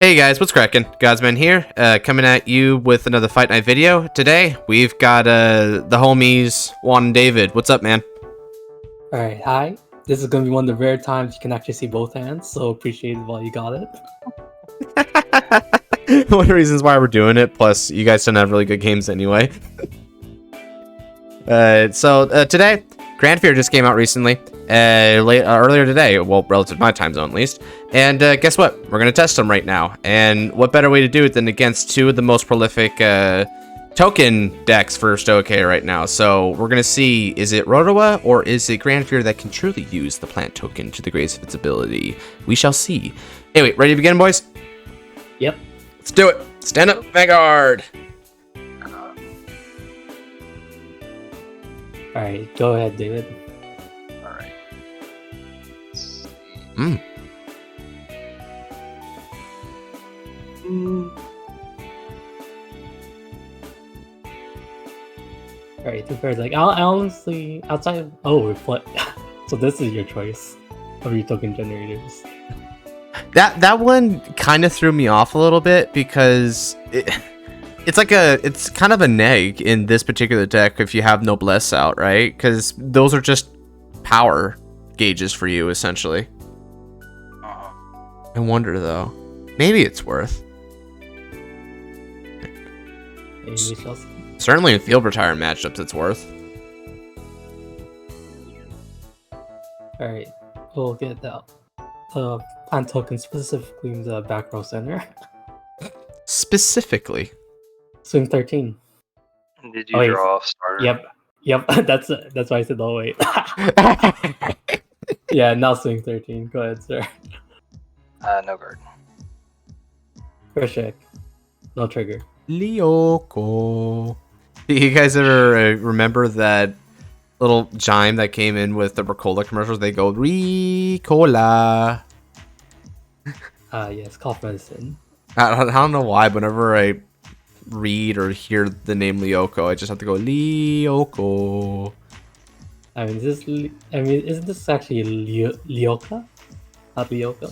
Hey guys, what's cracking? Godsman here, coming at you with another Fight Night video. Today, we've got the homies, Juan and David. What's up, man? Alright, hi. This is going to be one of the rare times you can actually see both hands, so appreciate it while you got it. One of the reasons why we're doing it, plus you guys don't have really good games anyway. Today, Granfia just came out recently, earlier today, well, relative to my time zone at least, and guess what? We're going to test them right now, and what better way to do it than against two of the most prolific token decks for Stoicheia right now. So we're going to see, is it Rorowa or is it Granfia that can truly use the plant token to the greatest of its ability? We shall see. Anyway, ready to begin, boys? Yep. Let's do it. Stand up, Vanguard. Alright, go ahead, David. Alright. Alright, two pairs. Like, I honestly, outside of. Oh, we're so this is your choice of your token generators. That one kind of threw me off a little bit because it's kind of a neg in this particular deck if you have Noblesse out, right? Because those are just power gauges for you essentially. I wonder though, maybe it's worth. Certainly in field retire matchups, it's worth. Alright, we'll get that. Plant token specifically in the back row center. Specifically. Swing 13. Did you draw off starter? Yep. That's why I said, oh wait. Yeah, now swing 13. Go ahead, sir. No guard. First check. No trigger. Lyoko. Do you guys ever remember that little chime that came in with the Ricola commercials? They go, Ricola. Yes, cough medicine. I don't know why, but whenever I read or hear the name Lyoko, I just have to go, Lyoko. Isn't this actually Lyoka? Not Lyoko.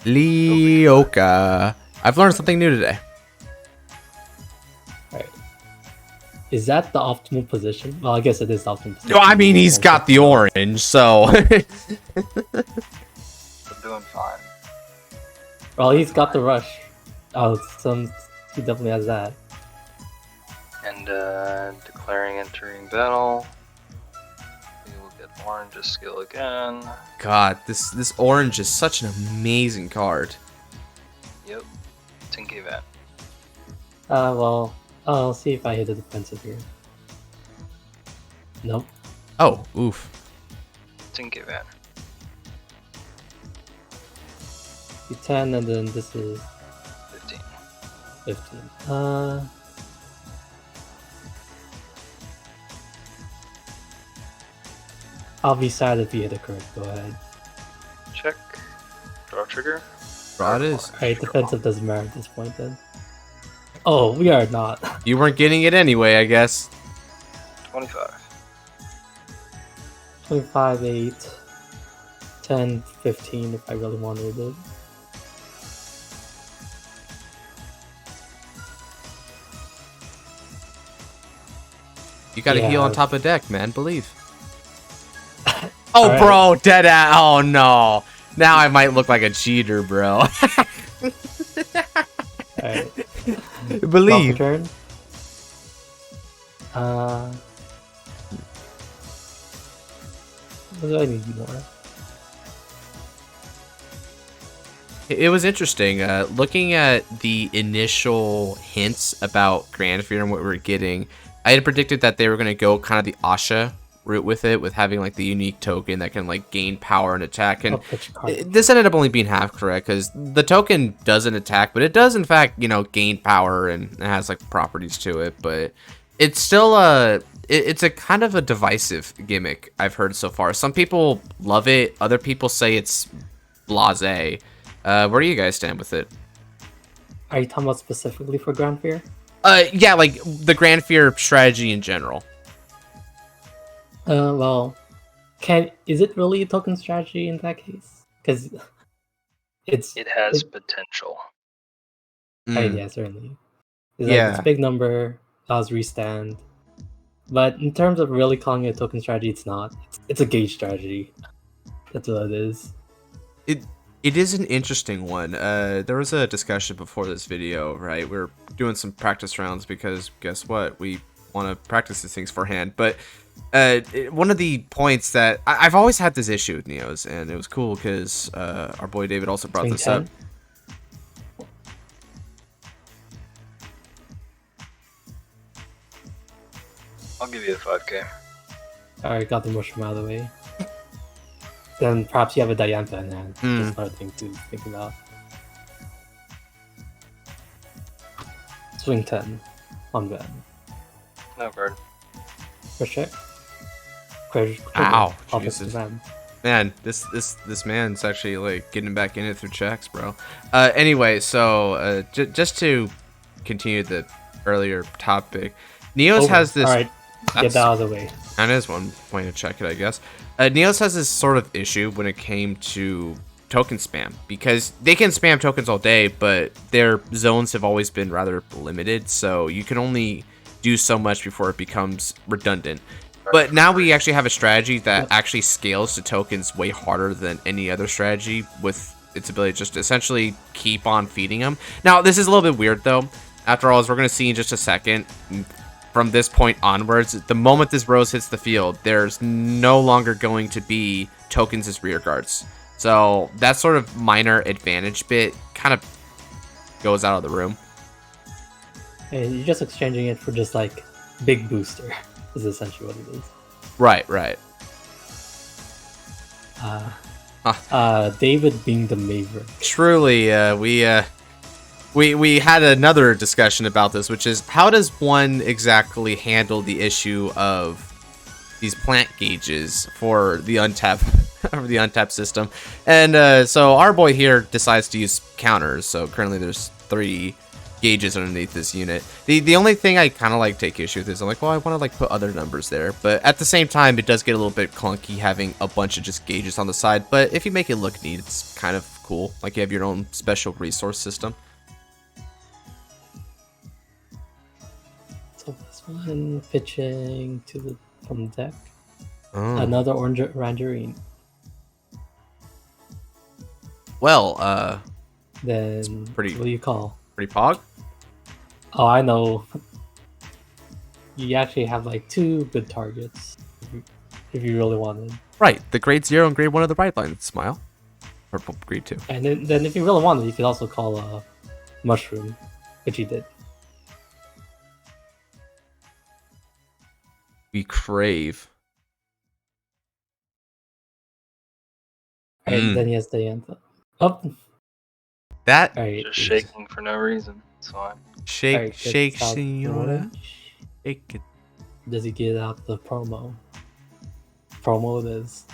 Lyoka. I've learned something new today. Alright. Is that the optimal position? Well, I guess it is the optimal position. No, I mean, he's got the orange, so. I'm doing fine. Well, he's got the rush. Oh, he definitely has that. And declaring entering battle. We will get orange's skill again. God, this orange is such an amazing card. Yep. Tinky Van. Well, I'll see if I hit the defensive here. Nope. Oh, oof. Tinky Van. 10, and then this is 15. 15. I'll be sad if you hit it correct. Go ahead. Check. Draw trigger. Draw it is. Alright, defensive doesn't matter at this point then. Oh, we are not. You weren't getting it anyway, I guess. 25. 25, 8, 10, 15 if I really wanted it. You gotta heal on top of deck, man. Believe. All Oh, right. bro, dead at. Oh no. Now I might look like a cheater, bro. Alright. Believe. Turn. What do I need more? It was interesting looking at the initial hints about Granfia and what we were getting. I had predicted that they were going to go kind of the Asha route with it, with having like the unique token that can like gain power and attack. And this ended up only being half correct because the token doesn't attack, but it does in fact, you know, gain power and it has like properties to it. But it's still it's a kind of a divisive gimmick I've heard so far. Some people love it, other people say it's blasé. Where do you guys stand with it? Are you talking about specifically for Granfia? Yeah, like the Granfia strategy in general. Well, is it really a token strategy in that case? Because It has potential. Yeah, certainly. It's Yeah. like it's a big number, allows restand. But in terms of really calling it a token strategy, it's not. It's a gauge strategy. That's what it is. It is an interesting one. There was a discussion before this video, right? We were doing some practice rounds because guess what? We want to practice these things forehand. But one of the points that I've always had this issue with Neos, and it was cool because our boy David also brought this up. I'll give you a 5k. Alright, got the mushroom out of the way. Then perhaps you have a Diantha in hand. Just another thing to think about. Swing 10 on Ben. No card. First check. Ow, Offensive Jesus. man. Man, this man's actually like getting back in it through checks, bro. Anyway, so just to continue the earlier topic, Neos has this. Alright, get that out of the way. That is one way to check it, I guess. Neos has this sort of issue when it came to token spam, because they can spam tokens all day, but their zones have always been rather limited, so you can only do so much before it becomes redundant. But now we actually have a strategy that actually scales to tokens way harder than any other strategy, with its ability to just essentially keep on feeding them. Now, this is a little bit weird, though. After all, as we're going to see in just a second, from this point onwards, the moment this rose hits the field, there's no longer going to be tokens as rear guards. So that sort of minor advantage bit kind of goes out of the room. And you're just exchanging it for just like big booster is essentially what it is. Right. David being the Maverick. Truly, we had another discussion about this, which is how does one exactly handle the issue of these plant gauges for the Untap or the Untap system? And so our boy here decides to use counters. So currently there's 3 gauges underneath this unit. The only thing I kind of like take issue with is I'm like, well, I want to like put other numbers there, but at the same time it does get a little bit clunky having a bunch of just gauges on the side. But if you make it look neat, it's kind of cool. Like you have your own special resource system. So this one pitching to the from the deck. Oh. Another orange Rangerine. Well, Then pretty- what do you call? pretty pog. Oh, I know. You actually have like 2 good targets if you really wanted. Right, the grade 0 and grade 1 of the rideline. Smile. Or grade 2. And then if you really wanted, you could also call a mushroom, which you did. We crave. And then he has the anthem. Oh, That alright. Just shaking for no reason. It's fine. shake, Alright, shake, gets out the senora. orange. Shake it. Does he get out the promo? Promo it is.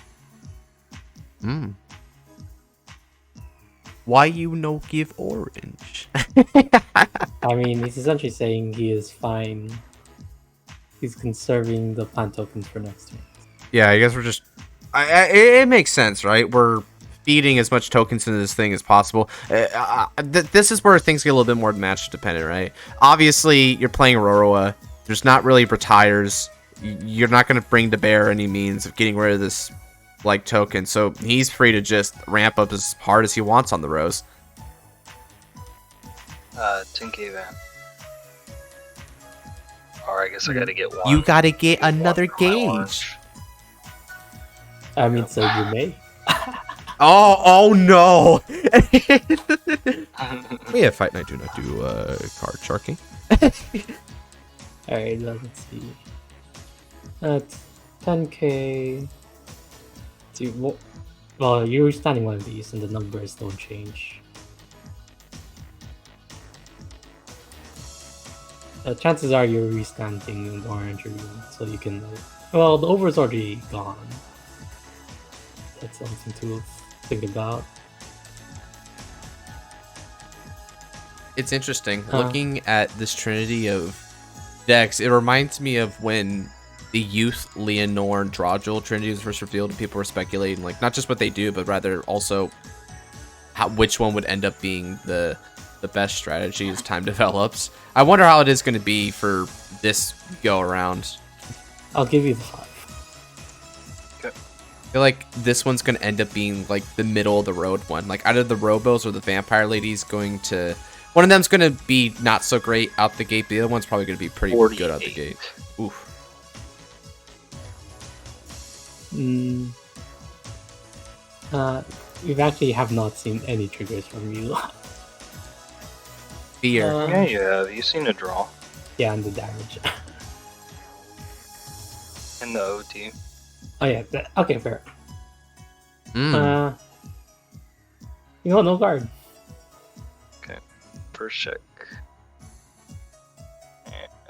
Why you no give orange? I mean, he's essentially saying he is fine. He's conserving the plant tokens for next turn. Yeah, I guess we're just. It makes sense, right? We're feeding as much tokens into this thing as possible. This is where things get a little bit more match dependent, right? Obviously, you're playing Rorowa. There's not really retires. You're not going to bring to bear any means of getting rid of this like token, so he's free to just ramp up as hard as he wants on the rose. 10k van. Or I guess I gotta get 1. You gotta get One another for my gauge. orange. I mean, so you may. Oh no! We have Fight Night. Do not do card sharking. Alright, let's see. That's 10k. Well, you're standing one of these, and the numbers don't change. Chances are you're restanding an orange or green, so you can. Well, the over is already gone. That's something to think about. It's interesting looking at this trinity of decks. It reminds me of when the youth Leonore and Drawjewel trinity was first revealed, and people were speculating like not just what they do, but rather also which one would end up being the best strategy as time develops. I wonder how it is going to be for this go around. I'll give you the 5. I feel like this one's going to end up being like the middle of the road one. Like either the Robos or the Vampire Ladies going to... One of them's going to be not so great out the gate. The other one's probably going to be pretty 48. good out the gate. Oof. We actually have not seen any triggers from you. Fear. Yeah, you have. You seen a draw Yeah, and the damage. in the OT. Oh yeah, okay, fair. Mm. You know, no guard. Okay, first check.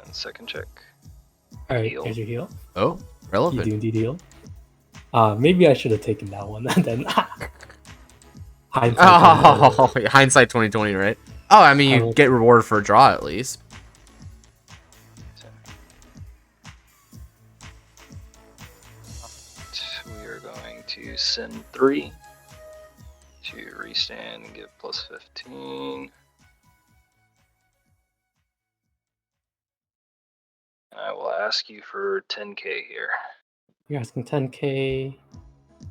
And second check. Alright, Heal. here's your heal. Oh, You relevant. do indeed heal. Maybe I should have taken that one and then hindsight. Oh, hindsight 2020, right? Oh, I mean, I you will- get rewarded for a draw at least. We are going to send 3 to restand and get plus 15. And I will ask you for 10k here. You're asking 10k.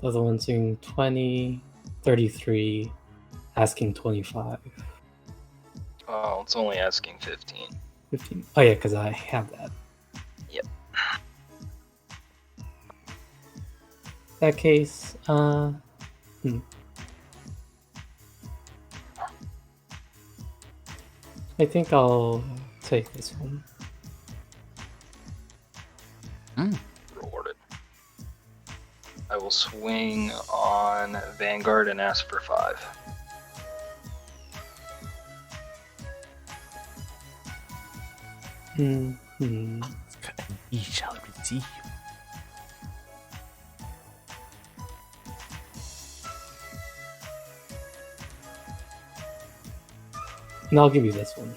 The other one's doing 20, 33, asking 25, Oh, it's only asking 15. 15. Oh yeah, because I have that. Yep. That case, I think I'll take this one. Rewarded. I will swing on Vanguard and ask for 5. Mm-hmm. We shall receive. And I'll give you this one.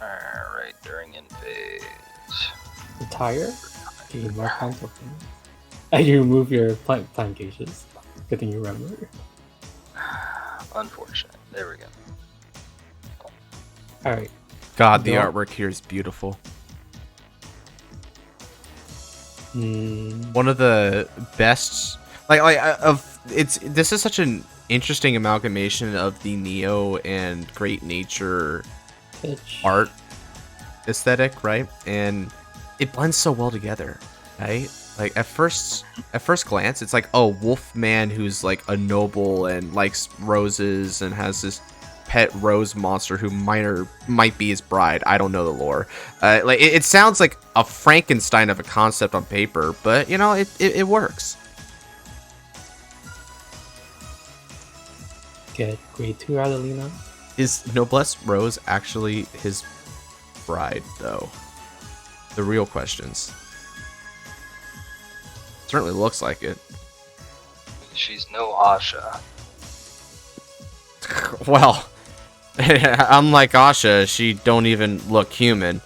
Alright, during in phase. Retire. Gain more count token. And you remove your plant gauges. Good thing you remember. Unfortunate. There we go. Alright. God, the Yeah. artwork here is beautiful. Mm, One of the best, this is such an interesting amalgamation of the Neo and Great Nature pitch. art aesthetic, right? And it blends so well together, right? Like at first glance, it's like, oh, Wolfman who's like a noble and likes roses and has this pet rose monster who might be his bride. I don't know the lore. Like it sounds like a Frankenstein of a concept on paper, but you know it works. Get grade 2 Adelina. Is Noblesse Rose actually his bride, though? The real questions. Certainly looks like it. She's no Asha. Well, unlike Asha, she don't even look human.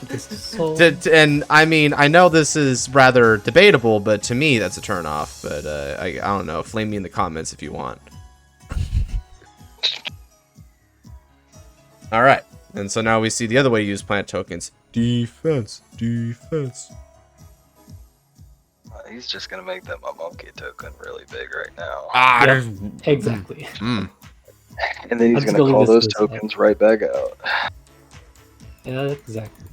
This is so... And I mean, I know this is rather debatable, but to me, that's a turn off. But I don't know. Flame me in the comments if you want. All right. And so now we see the other way to use plant tokens. Defense. Defense. He's just gonna make that monkey token really big right now. Ah, Yep. there's... Exactly. Mm. And then he's I'm just gonna gonna call leave those this to his tokens right back out. Yeah, exactly.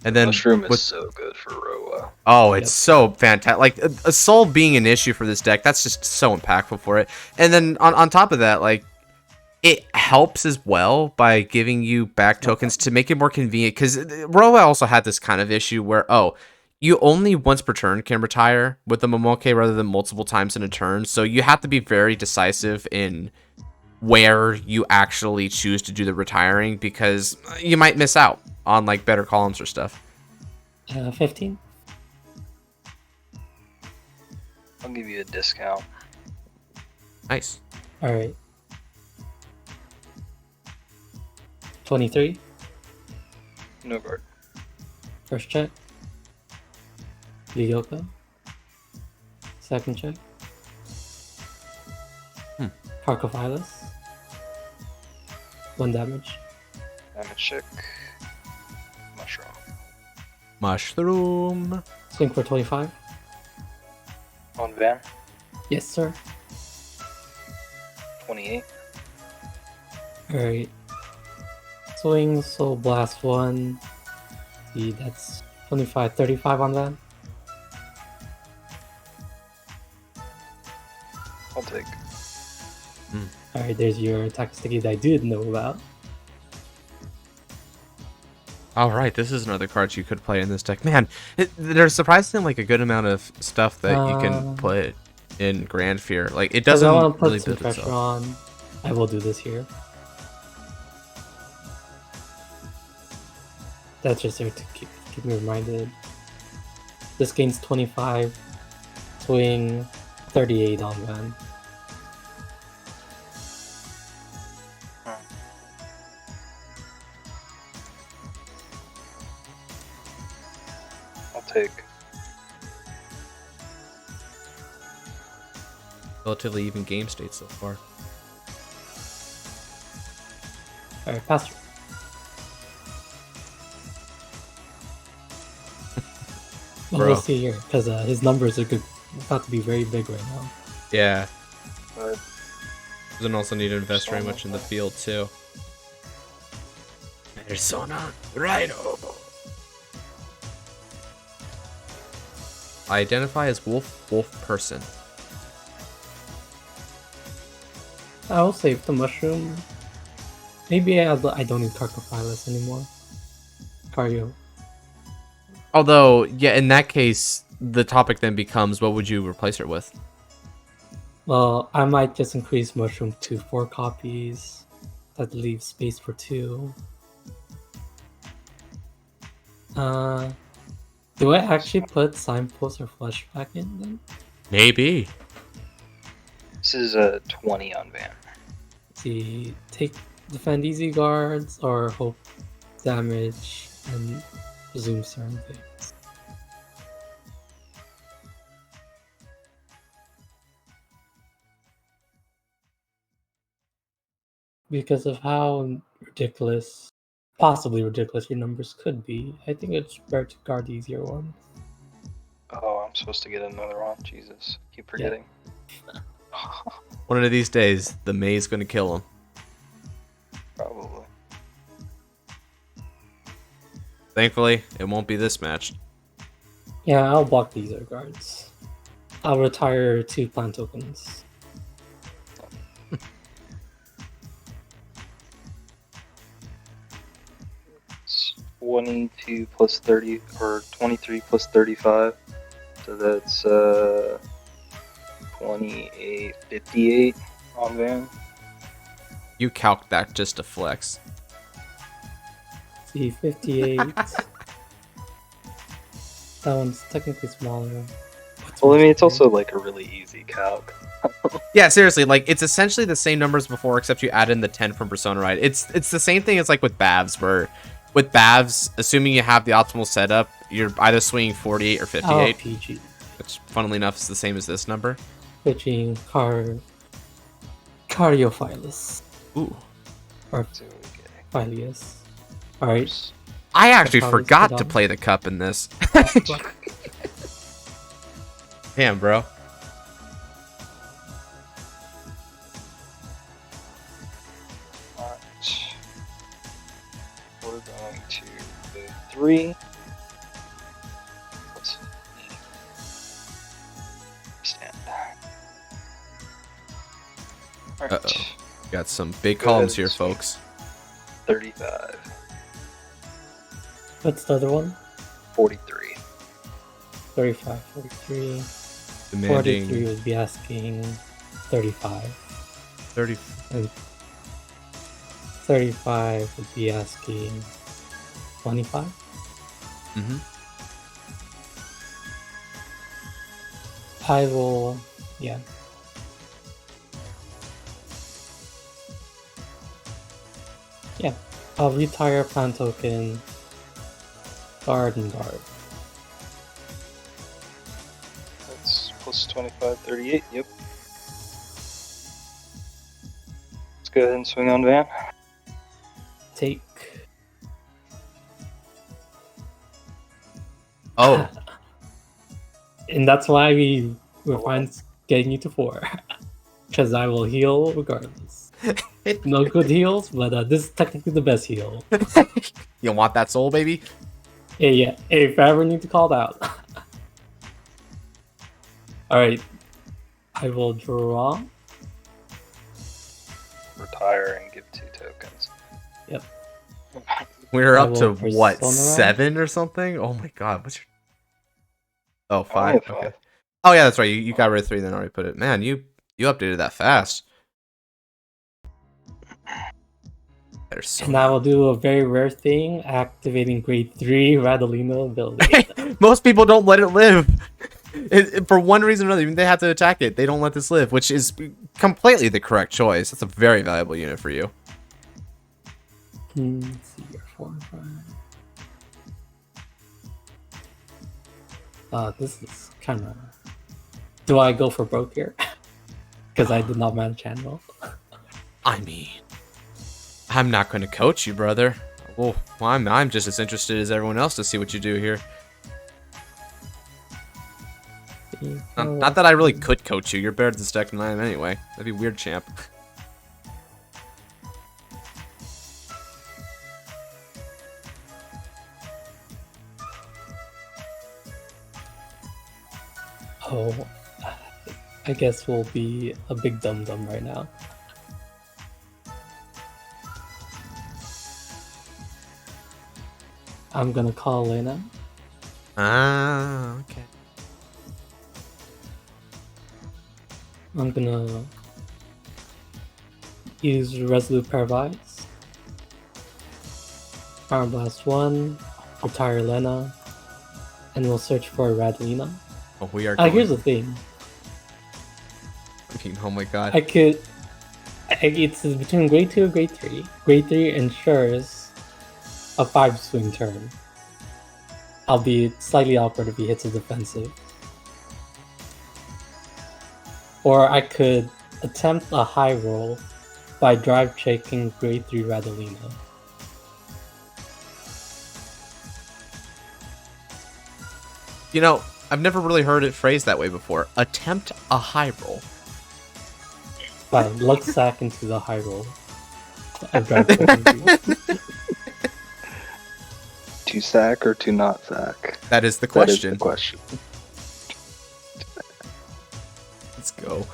And then Mushroom is with... so good for Rorowa. Oh, it's Yep. so fantastic. Like, a soul being an issue for this deck, that's just so impactful for it. And then on top of that, like, it helps as well by giving you back tokens to make it more convenient. Because Rorowa also had this kind of issue where, oh, you only once per turn can retire with the Momoke rather than multiple times in a turn. So you have to be very decisive in where you actually choose to do the retiring, because you might miss out on, like, better columns or stuff. 15. I'll give you a discount. Nice. Alright. 23. No guard. First check. Lyoko. Second check. Carcophilus. 1 damage. Damage check. Mushroom. Mushroom. Swing for 25. On Van. Yes, sir. 28. Alright. Swing, Soul Blast 1. See, that's 25, 35 on that. I'll take. Alright, there's your attack sticky that I did know about. All right, this is another card you could play in this deck. Man, there's surprisingly like a good amount of stuff that you can put in Granfia. Like it doesn't I want to put really some build pressure itself. on. I will do this here. That's just there to keep me reminded. This gains 25, swing 38 on Van. I'll take. Relatively even game state so far. Alright, pass. Well, Bro. we'll see here, because his numbers are about to be very big right now. Yeah. But Doesn't also need to invest very much in the field too. Persona Rhino. Identify as wolf person. I'll save the mushroom. Maybe I don't need Carcophilus anymore. Cardio. Although, yeah, in that case, the topic then becomes, what would you replace her with? Well, I might just increase mushroom to 4 copies. That leaves space for 2. Do I actually put Signpost or Flesh back in then? Maybe. this is a 20 on Van. Let's see, defend easy guards or hope damage and resume certain things. Because of how ridiculous, possibly ridiculous your numbers could be, I think it's better to guard the easier one. Oh, I'm supposed to get another one. Jesus, keep forgetting. One of these days, the May's gonna kill him. Probably. Thankfully, it won't be this match. Yeah, I'll block the easier guards. I'll retire 2 plant tokens. It's 22 plus 30, or 23 plus 35. So that's 28, 58 on Van. You calc that just to flex. See, 58. That one's technically smaller. Well, I mean, it's also like a really easy calc. Yeah, seriously, like it's essentially the same numbers before, except you add in the 10 from Persona Ride. It's the same thing as like with Bavs, where with Bavs, assuming you have the optimal setup, you're either swinging 48 or 58, PG. which funnily enough is the same as this number. Pitching Cardiophilus. Ooh. Or So, okay. Philius. Alright. I actually probably forgot sit to on. play the cup in this. Damn, bro. Alright. We're going to go 3. Plus 15. Stand. Alright. Uh-oh. Got some big Go columns ahead here, and swing. folks. 35. What's the other one? 43. 35, 43. Demanding 43 would be asking 35. 30. And 35 would be asking 25. Mm-hmm. I will, yeah. Yeah, I'll retire plant token guard, and guard. That's plus 25, 38. Yep. Let's go ahead and swing on Van. Take. Oh, And that's why we're fine getting you to 4. Because I will heal regardless. No good heals, but this is technically the best heal. you want that soul, baby? Hey, yeah. Hey, if I ever need to call it out. Alright. I will draw. Retire and give 2 tokens. Yep. We're I up to will what, persona. 7 or something? Oh my god, what's your... Oh, I only 5. have Okay. 5. Oh yeah, that's right. You got rid of 3, then already put it. Man, you updated that fast. There's so And I will do a very rare thing, activating grade 3 Radolino ability. most people don't let it live. For one reason or another, they have to attack it. They don't let this live, which is completely the correct choice. That's a very valuable unit for you. Let's see here, 4 and 5. This is kind of... Do I go for broke here? Because I did not manage channel. I mean, I'm not going to coach you, brother. Well, I'm just as interested as everyone else to see what you do here. Not that I really could coach you. You're better than Stack 9 anyway. That'd be weird, champ. Oh, I guess we'll be a big dum-dum right now. I'm gonna call Lena. Ah, okay. I'm gonna use Resolute Paralyze. Arm Blast 1, retire Lena, and we'll search for Radlina. Oh, we are going. Here's the thing. I mean, oh my god. It's between grade 2 and grade 3. Grade 3 ensures a 5 swing turn. Albeit slightly awkward if he hits a defensive. Or I could attempt a high roll by drive checking grade 3 Radolina. You know, I've never really heard it phrased that way before. Attempt a high roll. Fine, luck sack into the high roll. I drive checking. To sack or to not sack? That is the That question. is the question. Let's go.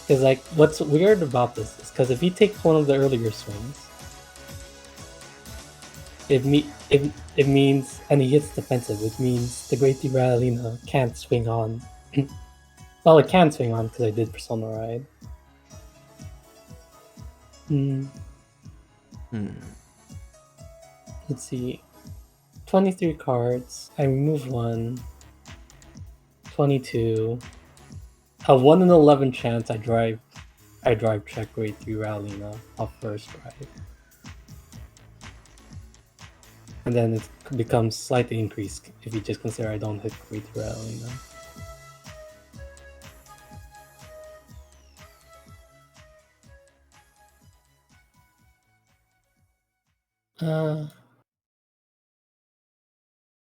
Because like, what's weird about this is because if he takes one of the earlier swings, it means, and he hits defensive, it means the Great Radolina can't swing on. Well, it can swing on because I did Persona Ride. Let's see. 23 cards. I remove 1. 22. A 1 in 11 chance I drive check grade 3 Radolina off first drive. And then it becomes slightly increased if you just consider I don't hit grade 3 Radolina.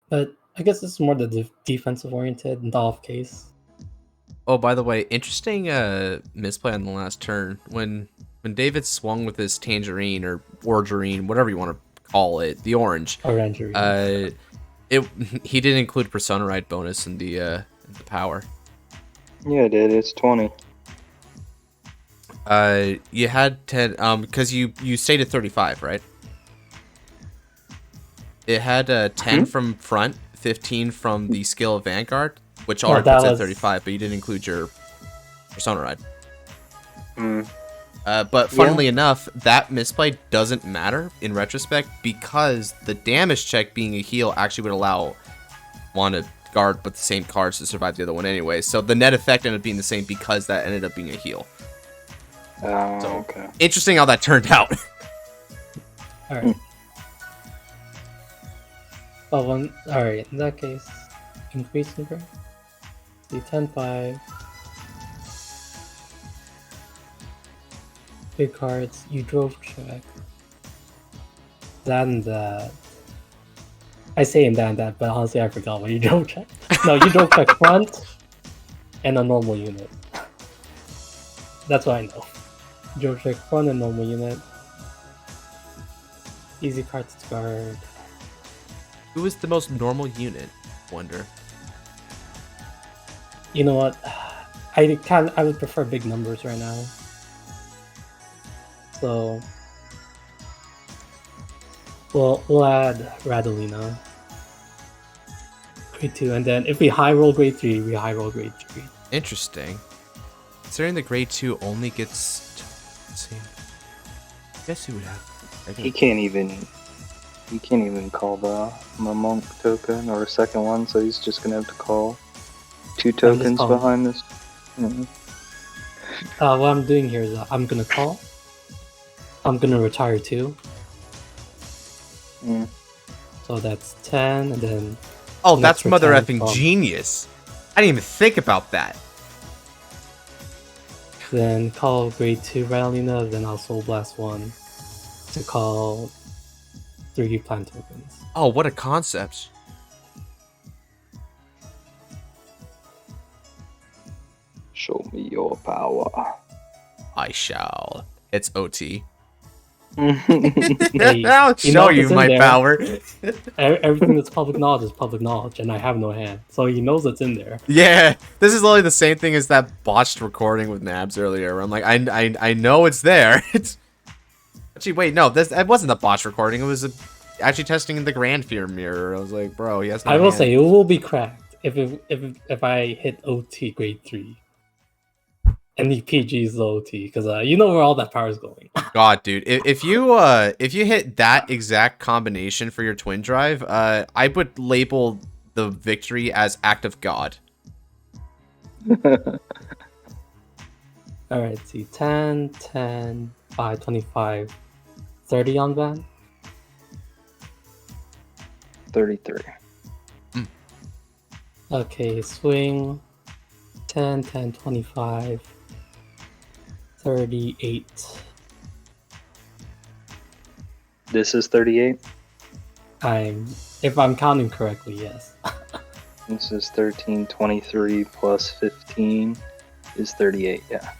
But I guess this is more the defensive oriented and the off case. Oh, by the way, interesting misplay on the last turn. When David swung with his tangerine or orgerine, whatever you want to call it, the orange. Orangerine. He didn't include Persona Ride bonus in the power. Yeah, it did. It's 20. You had 10 because you stayed at 35, right? It had 10 from front, 15 from the skill of Vanguard, which already puts at 35, but you didn't include your Persona Ride. But funnily enough, that misplay doesn't matter in retrospect because the damage check being a heal actually would allow one to guard but the same cards to survive the other one anyway. So the net effect ended up being the same because that ended up being a heal. So, okay. interesting how that turned out. Alright. Oh, one. Alright, in that case, increase in grade. See 10-5. Big cards, you drove check. That and that. I say in that and that, but honestly I forgot what you drove check. No, you drove check front and a normal unit. That's what I know. Drove check front and normal unit. Easy cards to guard. Who is the most normal unit? Wonder. You know what? I would prefer big numbers right now. So we'll add Radalina. Grade 2, and then if we high roll grade 3, we high roll grade 3. Interesting. Considering the grade 2 only gets. Let's see. I guess he would have. He can't even call the monk token or a second one, so he's just gonna have to call 2 tokens behind this. Mm-hmm. What I'm doing here is I'm gonna call. I'm gonna retire 2. Mm. So that's 10, and then. Oh, that's mother return effing genius. I didn't even think about that. Then call grade 2 Radalina, then I'll Soul Blast 1 to call 3 plant tokens. Oh, what a concept. Show me your power. I shall. It's OT. Hey, I'll show you my power. Everything that's public knowledge is public knowledge, and I have no hand, so he knows it's in there. Yeah, this is literally the same thing as that botched recording with Nabs earlier, where I'm like, I know it's there. Actually, wait, no, that wasn't a botched recording. It was actually testing the Granfia mirror. I was like, bro, he has no I will hand. say it will be cracked if I hit OT grade 3. And the PG's the OT, because you know where all that power is going. God, dude, if you hit that exact combination for your twin drive, I would label the victory as act of God. Alright, see 10, 10, 5, 25, 30 on Van. 33. Okay, swing 10, 10, 25, 38. This is 38. If I'm counting correctly, yes. This is 13, 23 plus 15 is 38, yeah.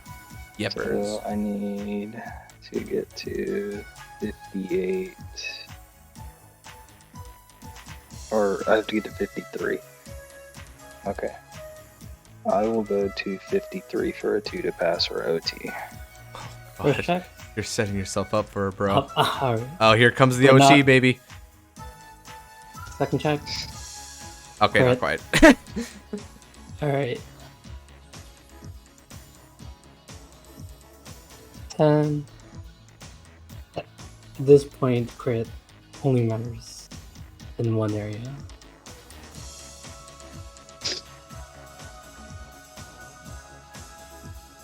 Yep. So I need to get to 58. Or I have to get to 53. Okay. I will go to 53 for a 2 to pass or OT. First check. You're setting yourself up for a bro. Alright. Oh, here comes the We're OT, not- baby. Second check. Okay, not Alright. quite. Alright. 10. At this point, crit only matters in one area.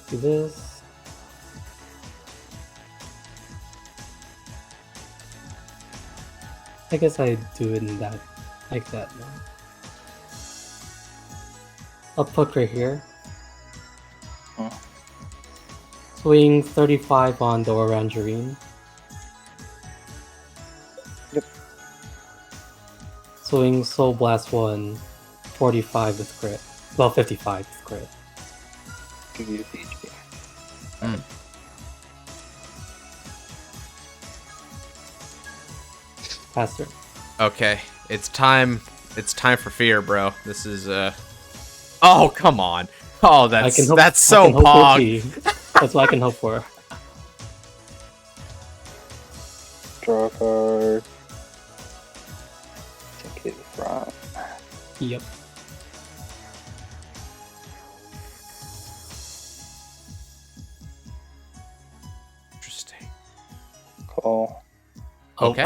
Do this. I guess I do it in that, like that now. I'll put right here. Huh. Swing 35 on the Orangerine. Yep. Swing Soul Blast 1, 45 with crit. Well, 55 with crit. Give you a PG. Mm. Faster. Okay, it's time. It's time for fear, bro. This is Oh, come on. Oh, that's so pog. That's what I can hope for. Draw a card. Take it front. Yep. Interesting. Call. Oh. Okay,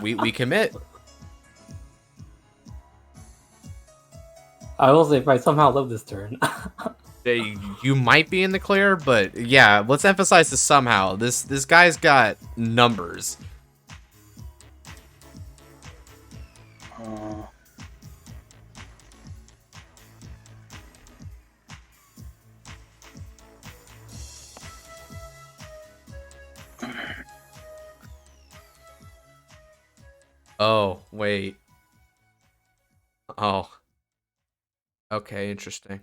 we commit. I will say if I somehow live this turn. You might be in the clear, but yeah, let's emphasize this somehow. This guy's got numbers. Oh, wait. Oh. Okay, interesting.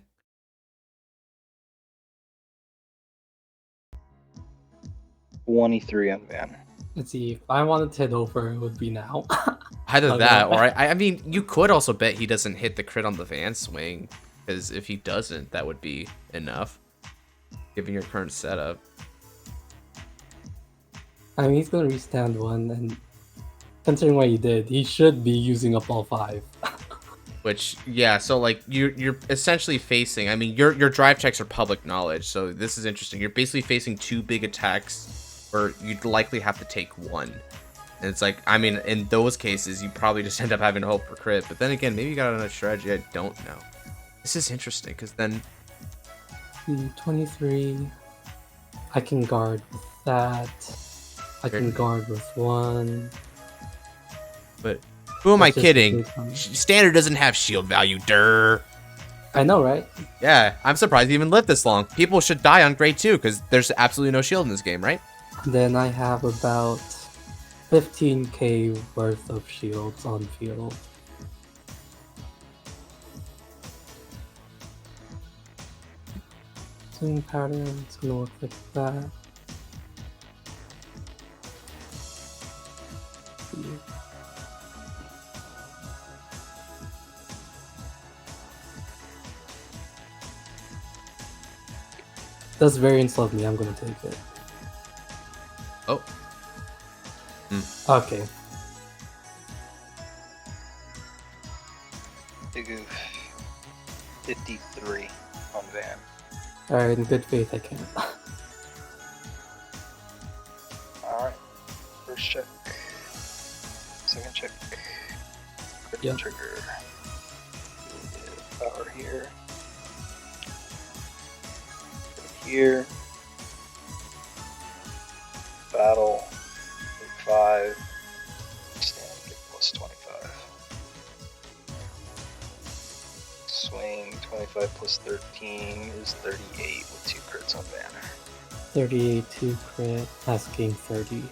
$23 on Van. Let's see. If I wanted to hit over, it would be now. Either Not that, gonna- or I mean, you could also bet he doesn't hit the crit on the Van swing, because if he doesn't, that would be enough, given your current setup. I mean, he's gonna restand one, and considering what he did, he should be using up all 5. Which, yeah, so like you're essentially facing. I mean, your drive checks are public knowledge, so this is interesting. You're basically facing 2 big attacks, where you'd likely have to take 1. And it's like, I mean, in those cases, you probably just end up having to hope for crit. But then again, maybe you got another strategy. I don't know. This is interesting because then 23. I can guard with that. I can guard with 1. But who am I That's just kidding? too funny. Standard doesn't have shield value, durr. I know, right? Yeah, I'm surprised he even lived this long. People should die on grade 2 because there's absolutely no shield in this game, right? Then I have about 15k worth of shields on field. Swing pattern, it's gonna look like that. Does variance love me? I'm gonna take it. Oh. Okay. Big oof. 53 on Van. Alright, in good faith I can. Alright. First check. Second check. Crit Yep. trigger. Power here. Here. Battle. 5. Stand. Get plus 25. Swing. 25 plus 13 is 38 with 2 crits on banner. 38 2 crit, asking 30.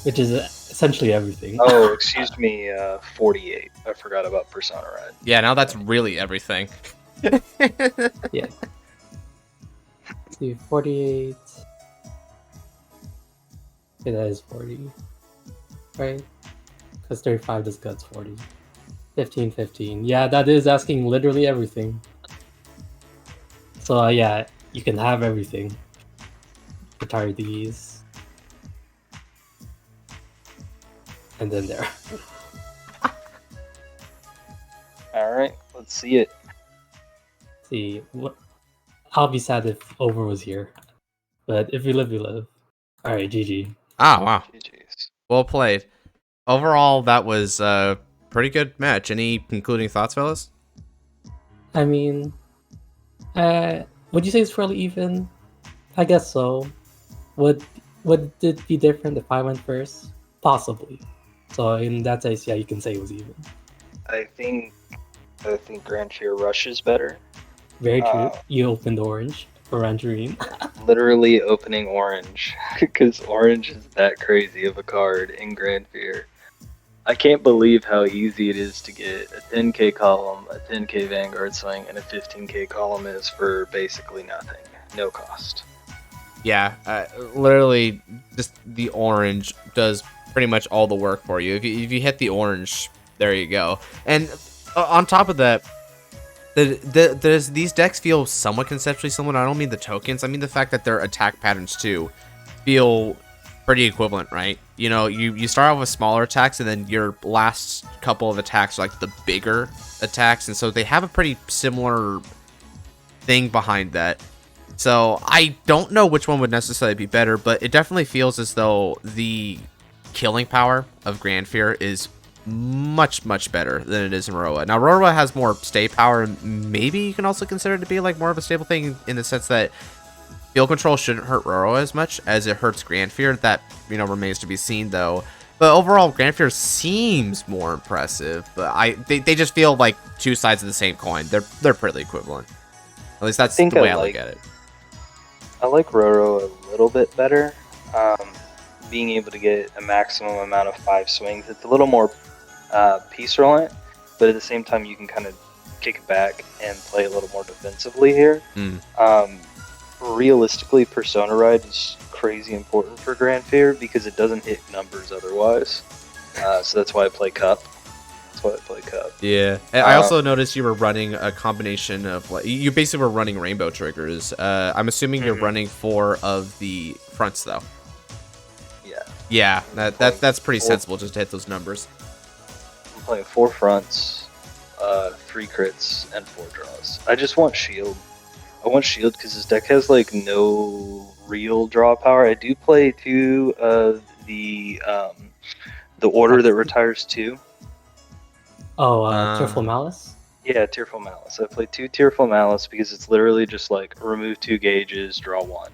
Which is essentially everything. Oh, excuse me, 48. I forgot about Persona Red. Yeah, now that's really everything. Yeah. See, 48. Okay, that is 40. Right? Because 35 does guts 40. 15, 15. Yeah, that is asking literally everything. So, yeah, you can have everything. Retire these. And then there. Alright, let's see it. See, what? I'll be sad if Over was here. But if we live, we live. Alright, GG. Ah, wow. GG's. Well played. Overall, that was a pretty good match. Any concluding thoughts, fellas? I mean, would you say it's fairly even? I guess so. Would it be different if I went first? Possibly. So in that case, yeah, you can say it was even. I think Granfia Rush is better. Very true. You opened orange for Rangerine. Literally opening orange, because orange is that crazy of a card in Granfia. I can't believe how easy it is to get a 10k column, a 10k Vanguard swing, and a 15k column is for basically nothing. No cost. Yeah, literally, just the orange does pretty much all the work for you. If you hit the orange, there you go. And on top of that, these decks feel somewhat conceptually similar. I don't mean the tokens. I mean the fact that their attack patterns too feel pretty equivalent, right? You know, you start off with smaller attacks, and then your last couple of attacks are like the bigger attacks, and so they have a pretty similar thing behind that. So I don't know which one would necessarily be better, but it definitely feels as though the killing power of Granfia is much better than it is in Rorowa. Now Rorowa has more stay power, and maybe you can also consider it to be like more of a stable thing in the sense that field control shouldn't hurt Rorowa as much as it hurts Granfia. That, you know, remains to be seen though. But overall, Granfia seems more impressive. But they just feel like two sides of the same coin. They're pretty equivalent. At least that's the way I look at it. I like Roro a little bit better. being able to get a maximum amount of 5 swings. It's a little more piece reliant, but at the same time you can kind of kick it back and play a little more defensively here. Realistically, Persona Ride is crazy important for Granfia because it doesn't hit numbers otherwise. So that's why I play Cup. Yeah, I also noticed you were running a combination of like you basically were running rainbow triggers. I'm assuming you're running 4 of the fronts though. Yeah, that's pretty sensible just to hit those numbers. I'm playing 4 fronts, 3 crits, and 4 draws. I just want shield. I want shield because his deck has like no real draw power. I do play 2 of the order that retires 2. Oh, Tearful Malice? Yeah, Tearful Malice. I play 2 Tearful Malice because it's literally just like remove 2 gauges, draw 1,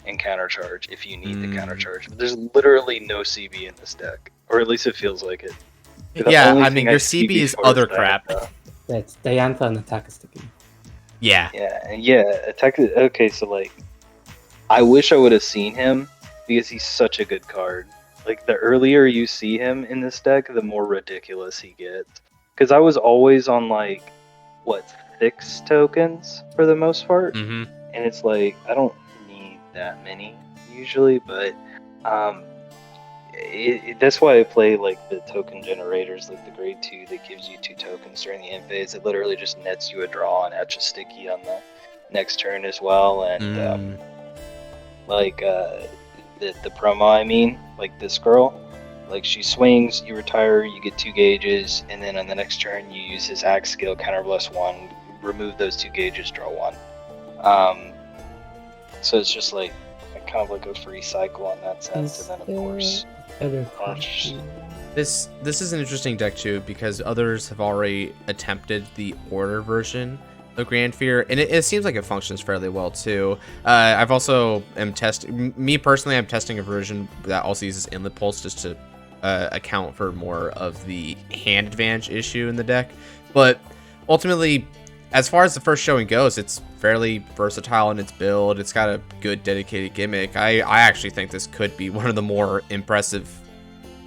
and countercharge if you need the countercharge. But there's literally no CB in this deck, or at least it feels like it. Yeah, I mean, your CB is other crap. It's Diantha and Attack Sticky. Yeah. Attack. Okay, so like, I wish I would have seen him because he's such a good card. Like, the earlier you see him in this deck, the more ridiculous he gets. Because I was always on, like, 6 tokens for the most part? And it's like, I don't need that many, usually, but that's why I play, like, the token generators, like the grade 2 that gives you 2 tokens during the end phase. It literally just nets you a draw and etch a sticky on the next turn as well, and, the promo, I mean, like this girl, like she swings, you retire, you get 2 gauges, and then on the next turn you use his axe skill, counter bless 1, remove those 2 gauges, draw 1. So it's just like kind of like a free cycle on that sense, and then of course this is an interesting deck too because others have already attempted the order version of Granfia, and it seems like it functions fairly well too. I've also I'm testing a version that also uses Inlet Pulse just to account for more of the hand advantage issue in the deck. But ultimately, as far as the first showing goes, it's fairly versatile in its build. It's got a good dedicated gimmick. I actually think this could be one of the more impressive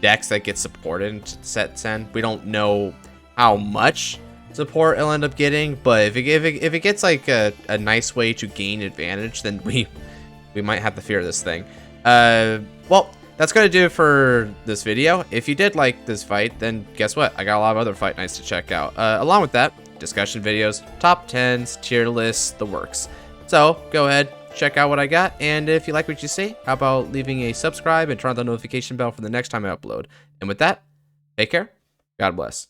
decks that gets supported in set 10. We don't know how much support it'll end up getting, but if it gets like a nice way to gain advantage, then we might have to fear this thing. Well, that's gonna do it for this video. If you did like this fight, then guess what? I got a lot of other fight nights to check out. Along with that, discussion videos, top 10s, tier lists, the works. So go ahead, check out what I got, and if you like what you see, how about leaving a subscribe and turn on the notification bell for the next time I upload. And with that, take care, God bless.